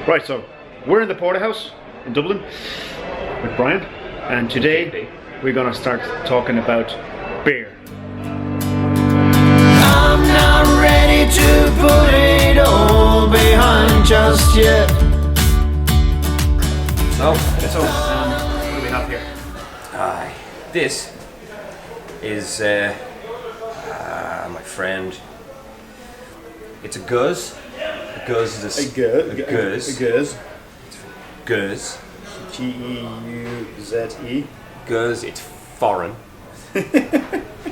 Right, so we're in the Porterhouse in Dublin with Brian, and today we're going to start talking about beer. I'm not ready to put it all behind just yet. So what do we have here? This is my friend. It's a Geuze. A Geuze is A Geuze. Geuze. G-E-U-Z-E. Geuze. It's foreign.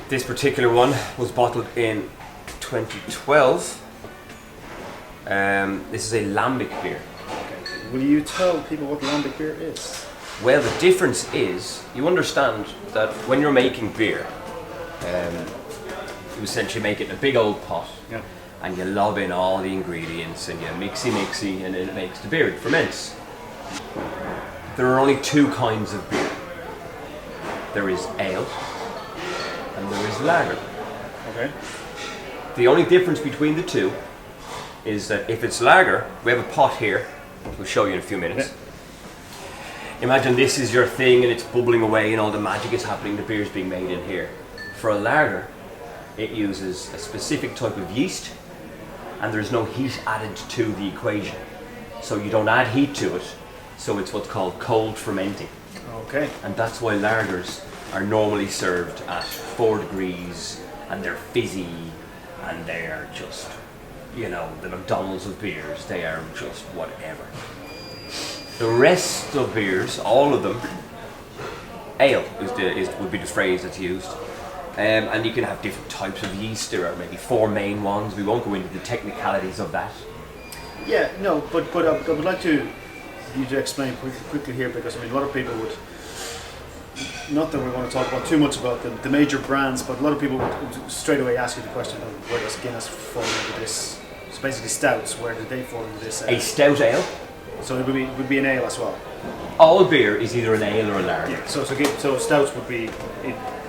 This particular one was bottled in 2012. This is a lambic beer. Okay. Will you tell people what lambic beer is? Well, the difference is, you understand that when you're making beer, you essentially make it in a big old pot, Yeah. and you lob in all the ingredients, and you mixy, and then it makes the beer, it ferments. There are only two kinds of beer. There is ale, and there is lager. Okay. The only difference between the two is that if it's lager, we have a pot here, we'll show you in a few minutes. Yeah. Imagine this is your thing and it's bubbling away and all the magic is happening, the beer's being made in here. For a lager, it uses a specific type of yeast and there's no heat added to the equation. So you don't add heat to it, so it's what's called cold fermenting. Okay. And that's why lagers are normally served at 4 degrees and they're fizzy and they're just, you know, the McDonald's of beers, they are just whatever. The rest of beers, all of them, ale would be the phrase that's used. And you can have different types of yeast. There are maybe 4 main ones. We won't go into the technicalities of that. Yeah, no, but I would like you to explain quickly here, because I mean a lot of people would, not that we want to talk about too much about the major brands, but a lot of people would straight away ask you the question of where does Guinness fall into this? So basically stouts, where did they fall into this? A stout ale. So it would be an ale as well. All beer is either an ale or a lager. Yeah. So stouts would be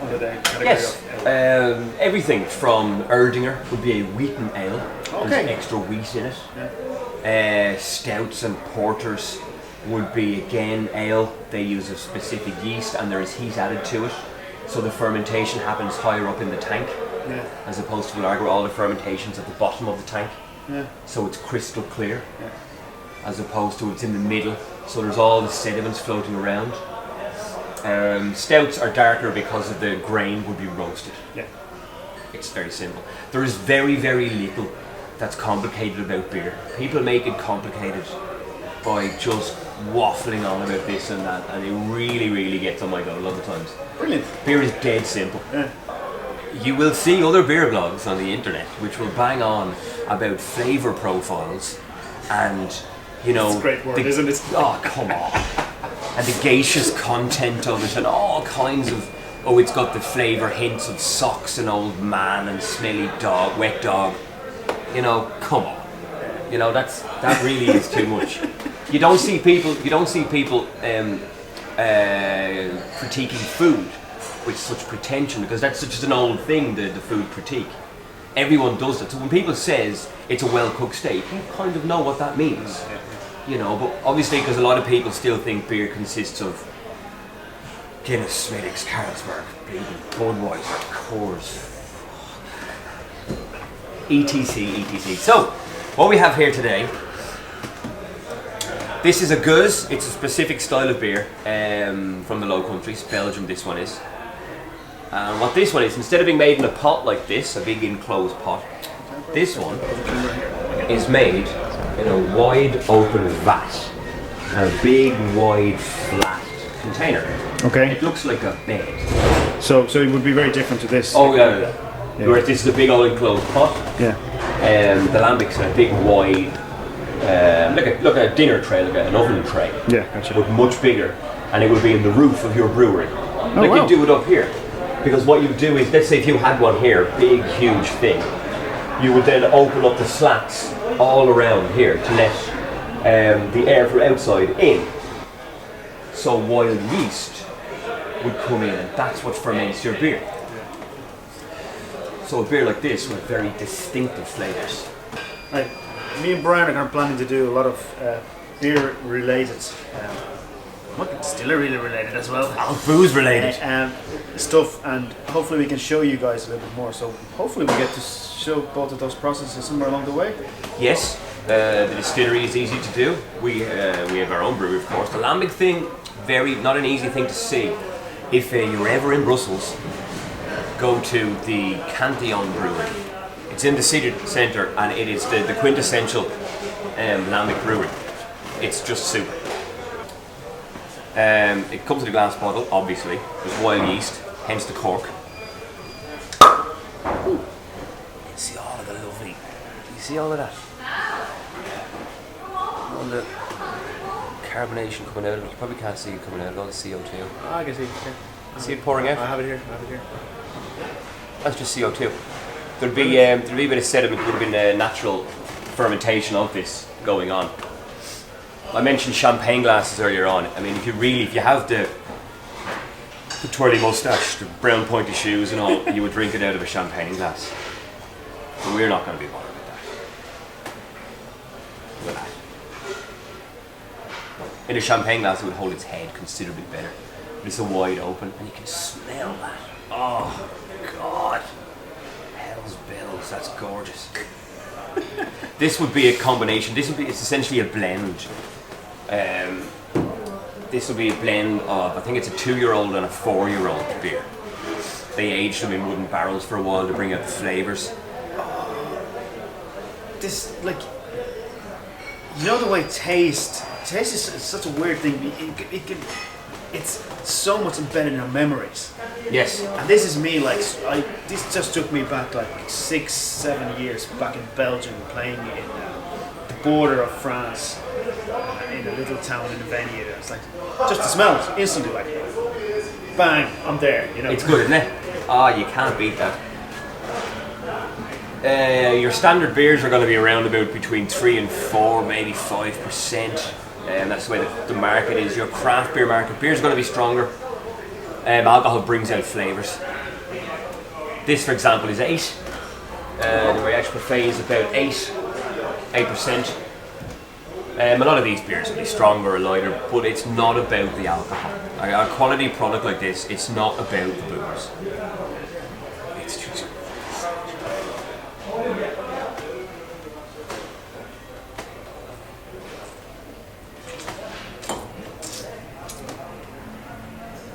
under the category Yes. of ale. Everything from Erdinger would be a wheaten ale. Okay. There's extra wheat in it. Yeah. Stouts and porters would be again ale. They use a specific yeast and there is heat added to it. So the fermentation happens higher up in the tank, Yeah. as opposed to lager. All the fermentation's at the bottom of the tank. Yeah. So it's crystal clear, Yeah. as opposed to it's in the middle. So there's all the sediments floating around. Stouts are darker because of the grain would be roasted. Yeah. It's very simple. There is very, very little that's complicated about beer. People make it complicated by just waffling on about this and that, and it really, really gets on my goat a lot of times. Brilliant. Beer is dead simple. Yeah. You will see other beer blogs on the internet which will bang on about flavour profiles and, you know... It's a great word, isn't it? Oh, come on. And the gaseous content of it and all kinds of... Oh, it's got the flavour hints of socks and old man and smelly dog, wet dog. You know, come on. You know, that really is too much. You don't see people critiquing food with such pretension, because that's such an old thing, the food critique. Everyone does it. So when people says it's a well-cooked steak, you kind of know what that means. You know, but obviously because a lot of people still think beer consists of Guinness, Smithwick's, Carlsberg, Budweiser, Coors, etc. So, what we have here today, this is a Geuze. It's a specific style of beer from the Low Countries, Belgium this one is. And what this one is, instead of being made in a pot like this, a big enclosed pot, this one is made in a wide open vat, a big wide flat container. Okay. It looks like a bed. So it would be very different to this. Oh yeah. Whereas this is a big old enclosed pot. Yeah. The lambic's in a big wide, like a dinner tray, like an oven tray. Yeah, gotcha. But much bigger, and it would be in the roof of your brewery. Like wow. you do it up here. Because what you would do is, let's say if you had one here, big, huge thing, you would then open up the slats all around here to let the air from outside in. So wild yeast would come in, and that's what ferments your beer. So a beer like this with very distinctive flavours. Right. Me and Brian are planning to do a lot of beer related, distillery related as well. Booze related. Stuff, and hopefully we can show you guys a little bit more. So hopefully we get to show both of those processes somewhere along the way. Yes, the distillery is easy to do. We have our own brewery, of course. The lambic thing, not an easy thing to see. If you're ever in Brussels, go to the Cantillon Brewery. It's in the city centre, and it is the quintessential lambic brewery. It's just super. It comes in a glass bottle, obviously. There's wild yeast, hence the cork. You can see all of the lovely. You see all of that? All the carbonation coming out of it. You probably can't see it coming out. All the CO2. I can see. See it pouring out? I have it here. That's just CO2. There'd be a bit of sediment. Would have been a natural fermentation of this going on. I mentioned champagne glasses earlier on. I mean, if you have the twirly mustache, the brown pointy shoes and all, you would drink it out of a champagne glass. But we're not going to be bothered with that. In a champagne glass, it would hold its head considerably better. But it's a wide open, and you can smell that. Oh, God. Hell's bells, that's gorgeous. This would be a combination. It's essentially a blend. This will be a blend of, I think it's a 2-year-old and a 4-year-old beer. They aged them in wooden barrels for a while to bring out the flavours. This, like, you know the way taste is such a weird thing. It's so much embedded in our memories. Yes. And this is me, like, this just took me back like 6-7 years back in Belgium, playing in the border of France, in a little town in Venue. It's like, just the smell, instantly, like, bang, I'm there, you know. It's good, isn't it? Oh, you can't beat that. Your standard beers are going to be around about between 3 and 4, maybe 5%. And that's the way the market is. Your craft beer market, beer's going to be stronger. Alcohol brings out flavours. This, for example, is 8. The Mariage Parfait is about 8%. A lot of these beers will be stronger or lighter, but it's not about the alcohol. A quality product like this, it's not about the booze. It's just...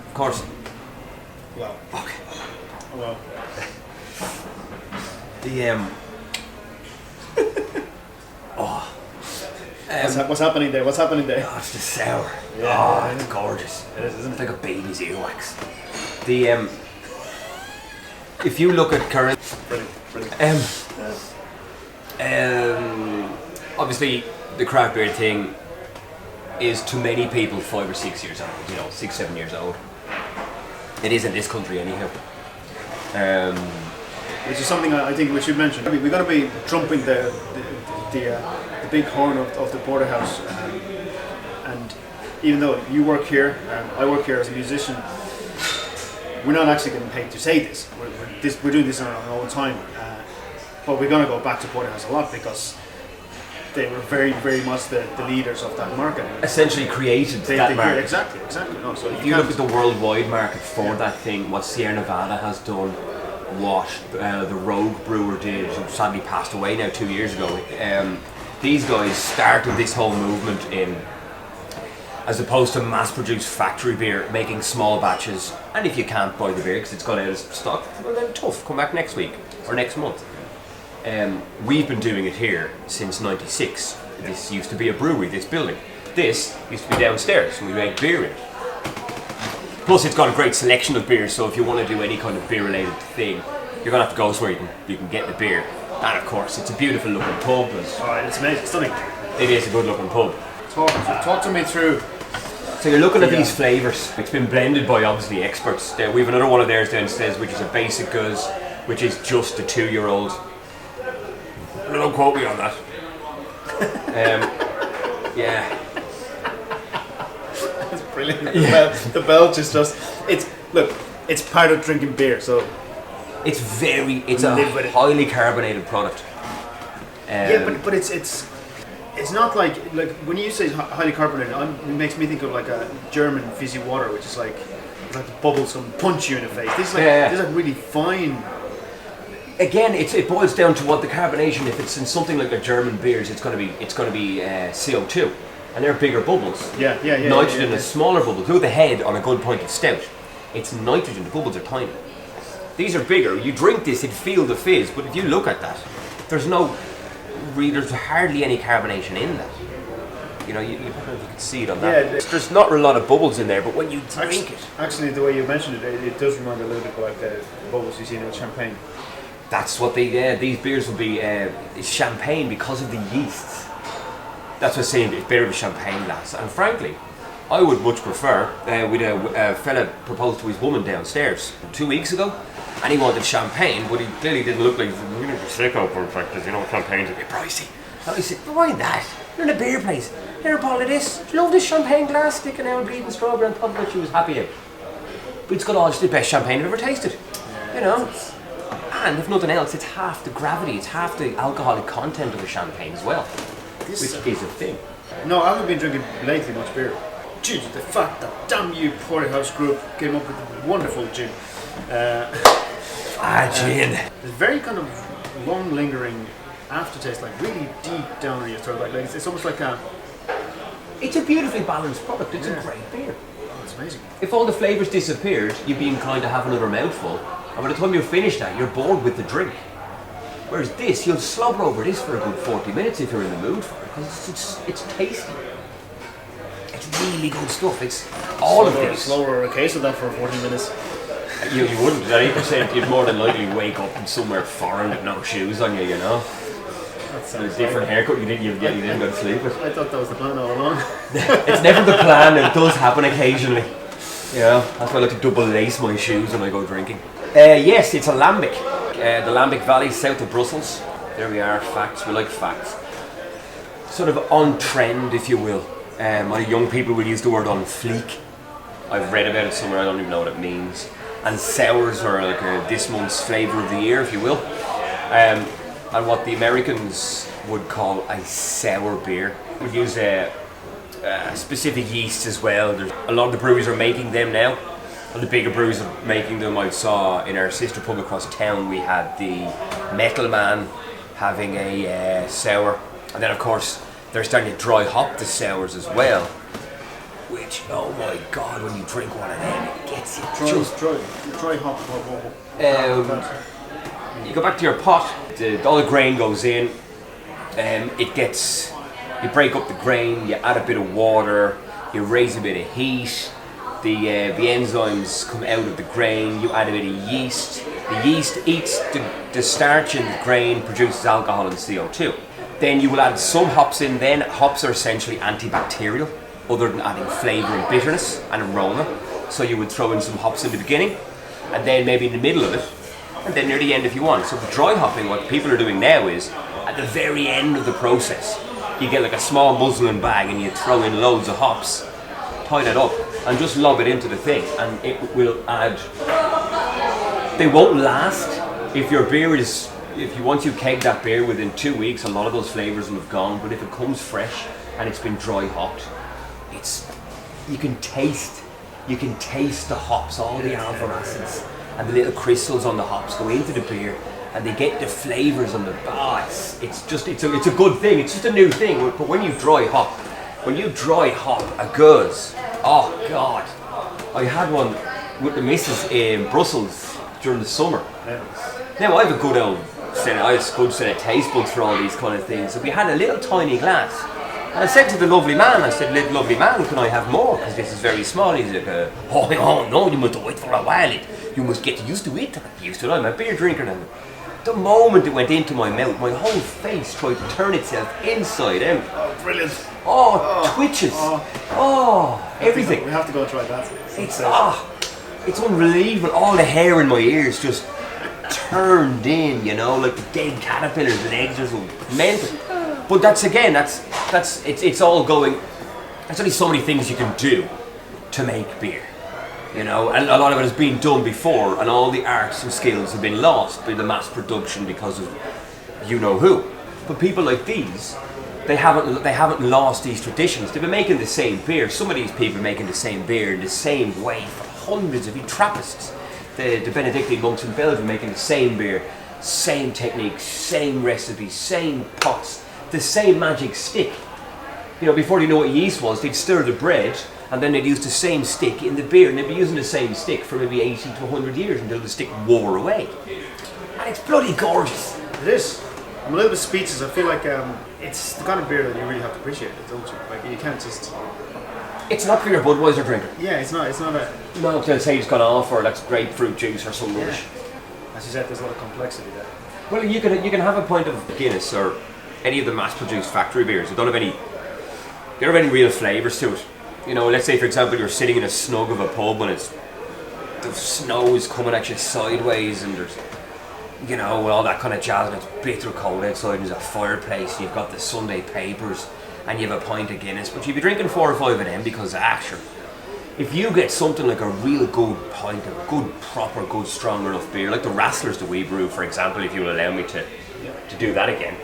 Of course. Wow. Okay. Wow. What's happening there? Oh, it's just sour. Yeah. Oh, it's gorgeous. It is, isn't it? It's like a baby's earwax. If you look at current, Brilliant. obviously the craft beer thing is to many people 5 or 6 years old. 6-7 years old. It is in this country anyhow. Which is something I think we should mention. We're going to be trumping the big horn of the porterhouse, and even though you work here, I work here as a musician, we're not actually getting paid to say this. We're doing this on our own time, but we're going to go back to porterhouse a lot because they were very, very much the leaders of that market. Essentially created that market. Exactly. No, so If you look at the worldwide market for that thing, what Sierra Nevada has done, what the Rogue brewer did, who sadly passed away now 2 years ago, these guys started this whole movement in, as opposed to mass-produced factory beer, making small batches, and if you can't buy the beer because it's gone out of stock, well then tough, come back next week or next month. We've been doing it here since '96. This used to be a brewery, this building. This used to be downstairs, and we make beer in it. Plus, it's got a great selection of beers, so if you want to do any kind of beer-related thing, you're going to have to go somewhere you can get the beer. And of course, it's a beautiful looking pub. Alright, it's amazing, stunning. It is a good looking pub. Talk to me through. So you're looking at these flavours. It's been blended by obviously experts. We have another one of theirs downstairs, which is a basic Geuze, which is just a 2-year-old. Don't quote me on that. Yeah. It's brilliant. The Belch is just. It's part of drinking beer, so. It's a highly carbonated product. Yeah, but it's it's not like when you say highly carbonated, it makes me think of like a German fizzy water, which is like the bubbles come punch you in the face. This is like these are really fine. Again, it boils down to what the carbonation. If it's in something like a German beers, it's going to be CO2, and they're bigger bubbles. Yeah. Nitrogen is smaller bubbles. Look at the head on a good pointed stout. It's nitrogen. The bubbles are tiny. These are bigger. You drink this, it'd feel the fizz. But if you look at that, there's hardly any carbonation in that. You know, you can see it on that. Yeah, there's not a lot of bubbles in there, but when you drink it, actually, the way you mentioned it does remind a little bit like the bubbles you see in champagne. that's what these beers will be. Champagne because of the yeasts. That's what I'm saying. It's better with champagne glass. And frankly, I would much prefer. We had a fella proposed to his woman downstairs 2 weeks ago, and he wanted champagne, but he clearly didn't look like we need to stick up for because champagne's a bit pricey. And I said, why that? You're in a beer place. Here, a bottle of this. Do you love this champagne glass sticking out bleeding strawberry on top of it? She was happy out. But it's got all the best champagne I've ever tasted. You know. And if nothing else, it's half the gravity, it's half the alcoholic content of the champagne as well, which is a thing. No, I haven't been drinking lately much beer. Gee, the fact that damn you Porterhouse Group came up with a wonderful gin. Gin. It's very kind of long lingering aftertaste, like really deep down in your throat. Like it's almost like a. It's a beautifully balanced product. It's a great beer. Oh, it's amazing. If all the flavours disappeared, you'd be inclined to have another mouthful, and by the time you finish that, you're bored with the drink. Whereas this, you'll slobber over this for a good 40 minutes if you're in the mood for it, because it's tasty. It's really good stuff. It's all of this. Slower a case of that for 40 minutes. You wouldn't. At 8%, you'd more than likely wake up in somewhere foreign with no shoes on you, you know. That's A different haircut you didn't go to sleep with. I thought that was the plan all along. It's never the plan, it does happen occasionally. Yeah, that's why I like to double lace my shoes when I go drinking. Yes, it's a lambic. The Lambic Valley, south of Brussels. There we are, facts, we like facts. Sort of on trend, if you will. My young people will use the word on fleek. I've read about it somewhere, I don't even know what it means. And sours are like this month's flavour of the year, if you will. And what the Americans would call a sour beer. Would use specific yeast as well. There's a lot of the breweries are making them now. And the bigger breweries are making them. I saw in our sister pub across town we had the Metal Man having a sour. And then of course they're starting to dry hop the sours as well. Which, oh my god, when you drink one of them, it gets you. Dry hop. You go back to your pot, all the grain goes in, you break up the grain, you add a bit of water, you raise a bit of heat, the enzymes come out of the grain, you add a bit of yeast, the yeast eats the starch in the grain, produces alcohol and CO2. Then you will add some hops in then. Hops are essentially antibacterial, other than adding flavour and bitterness and aroma. So you would throw in some hops in the beginning, and then maybe in the middle of it, and then near the end if you want. So the dry hopping, what people are doing now is, at the very end of the process, you get like a small muslin bag and you throw in loads of hops, tie that up, and just lob it into the thing, and it will add. They won't last. If your beer is, once you keg that beer within 2 weeks, a lot of those flavours will have gone. But if it comes fresh and it's been dry hopped, you can taste the hops, all the alpha acids and the little crystals on the hops go into the beer, and they get the flavours on the. It's a good thing. It's just a new thing. But when you dry hop a Geuze, oh god, I had one with the missus in Brussels during the summer. Now I have a good set of taste buds for all these kind of things. So we had a little tiny glass. And I said to the lovely man, lovely man, can I have more? Because this is very small. He's like, oh no, you must wait for a while. You must get used to it. I'm a beer drinker now. The moment it went into my mouth, my whole face tried to turn itself inside out. Oh, brilliant. Twitches. Everything. We have to go try that. It's unbelievable. All the hair in my ears just turned in, like the dead caterpillar's legs or something. Mental. But it's all going. There's only so many things you can do to make beer, and a lot of it has been done before, and all the arts and skills have been lost by the mass production because of you know who. But people like these they haven't lost these traditions. They've been making the same beer. Some of these people are making the same beer in the same way for hundreds of years. Trappists, the Benedictine monks in Belgium, making the same beer, same techniques, same recipes, same pots, the same magic stick. You know, before they knew what yeast was, they'd stir the bread and then they'd use the same stick in the beer, and they'd be using the same stick for maybe 80 to 100 years until the stick wore away. And it's bloody gorgeous. It is. I'm a little bit speechless. I feel like it's the kind of beer that you really have to appreciate it, don't you? Like, you can't just... It's not for your Budweiser drinker. Yeah, it's not a... No, they'll say it's gone off, or that's grapefruit juice or some rubbish. As you said, there's a lot of complexity there. Well, you can have a pint of Guinness or any of the mass-produced factory beers. They don't have any real flavours to it. You know, let's say for example you're sitting in a snug of a pub and the snow is coming at you sideways and there's, you know, all that kind of jazz, and it's bitter cold outside and there's a fireplace, you've got the Sunday papers and you have a pint of Guinness, but you'd be drinking 4 or 5 of them because sure, if you get something like a real good pint of good, proper, good, strong enough beer, like the Rasslers that we brew, for example, if you will allow me to do that again.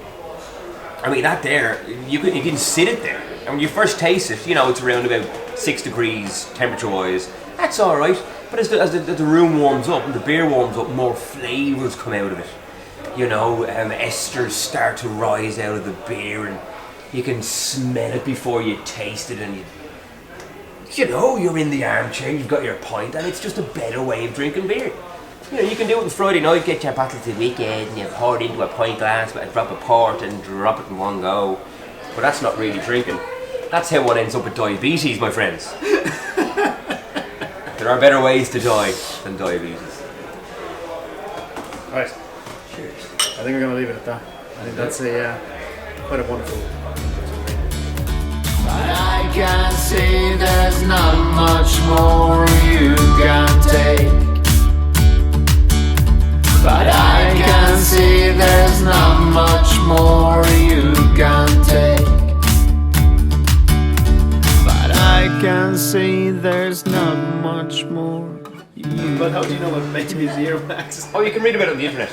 I mean, that there, you can sit it there. And when you first taste it, you know, it's around about 6 degrees temperature-wise. That's all right. But as the room warms up and the beer warms up, more flavours come out of it. You know, esters start to rise out of the beer, and you can smell it before you taste it, and you know, you're in the armchair, you've got your pint, and it's just a better way of drinking beer. You know, you can do it on Friday night, get your bottle to the weekend, and you pour it into a pint glass with a drop of port and drop it in one go. But that's not really drinking. That's how one ends up with diabetes, my friends. There are better ways to die than diabetes. Right. Cheers. I think we're going to leave it at that. I think that's quite a wonderful... But I can see there's not much more you can take. But I can see there's not much more you can take. But I can see there's not much more. But how do you know what makes me earwax? Oh, you can read about it on the internet.